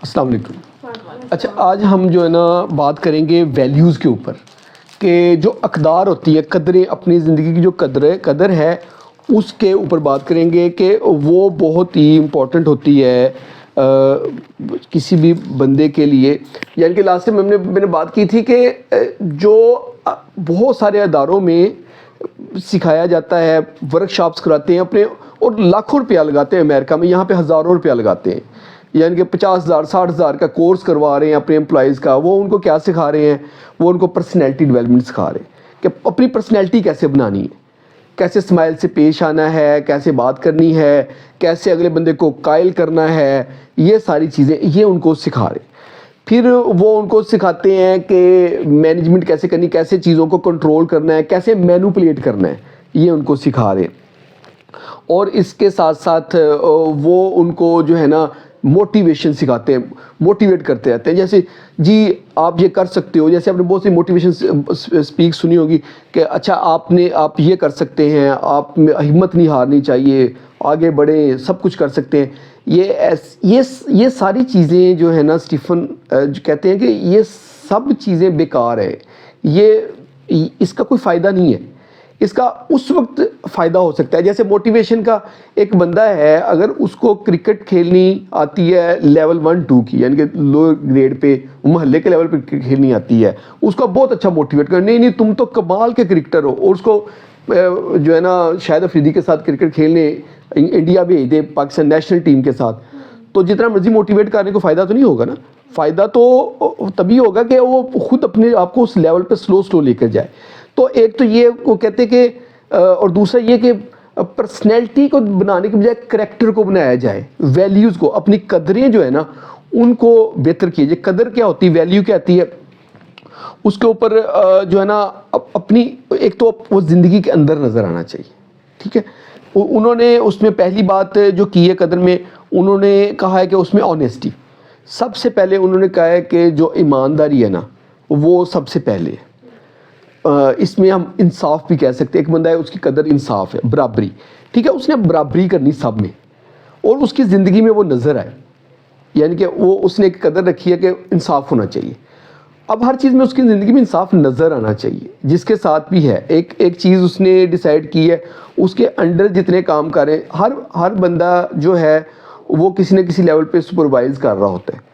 السلام علیکم. اچھا آج ہم جو ہے نا بات کریں گے ویلیوز کے اوپر کہ جو اقدار ہوتی ہے قدریں اپنی زندگی کی جو قدر ہے اس کے اوپر بات کریں گے کہ وہ بہت ہی امپورٹنٹ ہوتی ہے کسی بھی بندے کے لیے. یعنی کہ لاسٹ ٹائم میں نے بات کی تھی کہ جو بہت سارے اداروں میں سکھایا جاتا ہے, ورک شاپس کراتے ہیں اپنے, اور لاکھوں روپیہ لگاتے ہیں امریکہ میں, یہاں پہ ہزاروں روپیہ لگاتے ہیں. یعنی کہ 50,000 60,000 کا کورس کروا رہے ہیں اپنے امپلائیز کا. وہ ان کو کیا سکھا رہے ہیں؟ وہ ان کو پرسنالٹی ڈیولپمنٹ سکھا رہے ہیں کہ اپنی پرسنالٹی کیسے بنانی ہے, کیسے اسمائل سے پیش آنا ہے, کیسے بات کرنی ہے, کیسے اگلے بندے کو قائل کرنا ہے. یہ ساری چیزیں یہ ان کو سکھا رہے ہیں. پھر وہ ان کو سکھاتے ہیں کہ مینجمنٹ کیسے کرنی, کیسے چیزوں کو کنٹرول کرنا ہے, کیسے مینوپولیٹ کرنا ہے, یہ ان کو سکھا رہے ہیں. اور اس کے ساتھ ساتھ وہ ان کو جو ہے نا موٹیویشن سکھاتے ہیں, موٹیویٹ کرتے رہتے ہیں. جیسے جی آپ یہ کر سکتے ہو, جیسے آپ نے بہت سی موٹیویشن اسپیک سنی ہوگی کہ اچھا آپ یہ کر سکتے ہیں, آپ میں ہمت نہیں ہارنی چاہیے, آگے بڑھیں, سب کچھ کر سکتے ہیں. یہ ساری چیزیں جو ہے نا اسٹیفن کہتے ہیں کہ یہ سب چیزیں بیکار ہے, اس کا کوئی فائدہ نہیں ہے. اس کا اس وقت فائدہ ہو سکتا ہے جیسے موٹیویشن کا ایک بندہ ہے, اگر اس کو کرکٹ کھیلنی آتی ہے لیول 1-2 کی, یعنی کہ لوور گریڈ پہ محلے کے لیول پہ کھیلنی آتی ہے, اس کو بہت اچھا موٹیویٹ کر, نہیں تم تو کمال کے کرکٹر ہو, اور اس کو جو ہے نا شاہد افریدی کے ساتھ کرکٹ کھیلنے انڈیا بھیج دے پاکستان نیشنل ٹیم کے ساتھ, تو جتنا مرضی موٹیویٹ کرنے کو فائدہ تو نہیں ہوگا نا. فائدہ تو تبھی ہوگا کہ وہ خود اپنے آپ کو اس لیول پہ سلو لے کر جائے. تو ایک تو یہ وہ کہتے ہیں کہ, اور دوسرا یہ کہ پرسنالٹی کو بنانے کے بجائے کریکٹر کو بنایا جائے, ویلیوز کو, اپنی قدریں جو ہے نا ان کو بہتر کیے جائے. قدر کیا ہوتی ہے, ویلیو کیا آتی ہے, اس کے اوپر جو ہے نا اپنی ایک تو وہ زندگی کے اندر نظر آنا چاہیے. ٹھیک ہے, انہوں نے اس میں پہلی بات جو کی ہے قدر میں, انہوں نے کہا ہے کہ اس میں آنیسٹی سب سے پہلے. انہوں نے کہا ہے کہ جو ایمانداری ہے نا وہ سب سے پہلے ہے. اس میں ہم انصاف بھی کہہ سکتے ہیں. ایک بندہ ہے اس کی قدر انصاف ہے, برابری. ٹھیک ہے, اس نے برابری کرنی سب میں, اور اس کی زندگی میں وہ نظر آئے. یعنی کہ وہ اس نے ایک قدر رکھی ہے کہ انصاف ہونا چاہیے. اب ہر چیز میں اس کی زندگی میں انصاف نظر آنا چاہیے, جس کے ساتھ بھی ہے. ایک چیز اس نے ڈیسائیڈ کی ہے, اس کے انڈر جتنے کام کر رہے ہیں, ہر بندہ جو ہے وہ کسی نہ کسی لیول پہ سپروائز کر رہا ہوتا ہے.